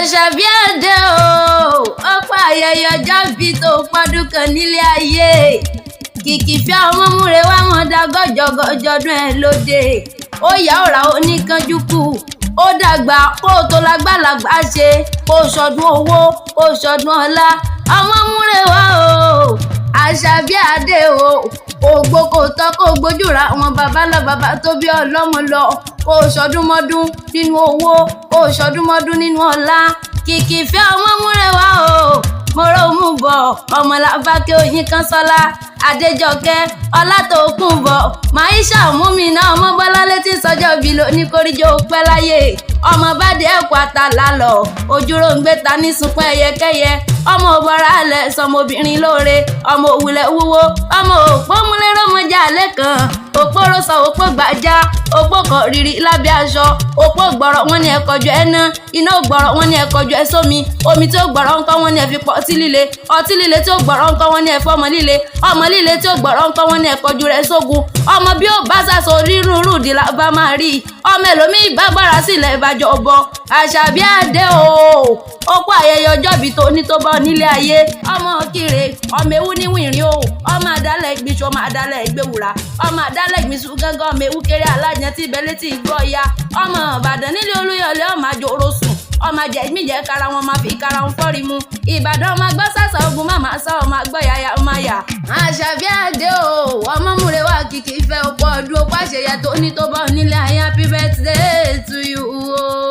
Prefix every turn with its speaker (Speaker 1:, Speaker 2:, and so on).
Speaker 1: Àṣàbí Adé o, ọ̀pọ̀ ayẹyẹ ọjọ́ bí tó pọ́dún kan nílé ayé. Kìkìfẹ́ Opomulero wá wọn dá gọ́jọ́gọ́jọ́dún ẹ̀ lóde. Ó yá ọ̀rá oníkanjú kù, ó dàgbà kó tó lágbàlagbà ṣe, kó ṣọdún owó, kó ṣọdún ọlá. Opomulero o, Àṣàbí Adé o, ògbó kò tọ́ kó gbójúra wọn bàbá lọ bàbá tó bí ọlọ́mọ lọ. Kó ṣọdún mọ́dún nínú owó, kó ṣọdún mọ́dún nínú ọlá. Kìkìfẹ́ Opomulero o, mo rò mú bọ̀ ọmọ làbákẹ́ oyin kan sọ́lá. Adéjọkẹ́ Ọlátòkùnbọ̀ Maisha Múmínà ọmọ Bọ́lá létí sọ́jọ́ bí lóní kórìjọ pẹ́ láyé. Ọmọ bàdé ẹ̀kọ́ àtàlà lọ ojúrò ń gbé ta ní sunkún ẹyẹkẹyẹ. Ọmọ òbọ̀rà alẹ̀ sọmọbìnrin lóore, ọmọ òwúlẹ̀ wúwo, ọmọ Opomulero mọ́jà lẹ́kàn. Òpó rọ́sọ̀ òpó gbàjá, òpó kọ̀ rírì lábẹ́ aṣọ. Òpó gbọ̀rọ̀ wọn ni ẹ̀kọ́jọ ẹ̀ná, iná gbọ̀rọ̀ wọn ni ẹ̀kọ́jọ ẹ̀ sómi. Omi tí ó gbọ̀rọ̀ ńkọ́ wọn ni ẹ̀ fi pọ̀ ọtí líle. Ọtí líle tí ó gbọ̀rọ̀ ńkọ́ wọn ni ẹ̀ fọ́ ọmọ líle. Ọmọ líle tí ó gbọ̀rọ̀ ńkọ́ wọn ni ẹ̀kọ́jú rẹ̀ sógun. Ọmọ bí ó bá sàṣọ rírúurú di la bá máa rí. Ọmọ ẹlòmíì bá gbára sílẹ̀ ìbàjọ́ ọbọ. Àṣàbí Adé o, ó kó ayẹyẹ ọjọ́ bí tó ní tó bọ́ nílé ayé. Ọmọ Ikire ọmọ ewu níwìnrin o, ọmọ àdálẹ̀ ìgbìṣọ́ ọmọ àdálẹ̀ ìgbéwùrà, ọmọ àdálẹ̀ ìgbìṣù gángan ọmọ ewu kéré alájàn tí ìbẹ́lẹ́ tí gbọ́ ya. Ọmọ Ìbàdàn nílé Olúyọ̀lé ọmọ àjòrò sùn, ọmọ jẹ̀míjẹ̀ kára wọn máa fi kára wọn fọ́rí mu. Ìbàdàn ọmọ gbọ́ sàṣà ogun máa sá ọmọ gbọ́ yàyà ọmọ yà. Àṣàbí Adé o, Opomulero wá Kìkìfẹ́ ọ̀pọ̀ ọdún ó pàṣẹyẹ tó ní tó bọ́ nílé ayé. Happy birthday to you o.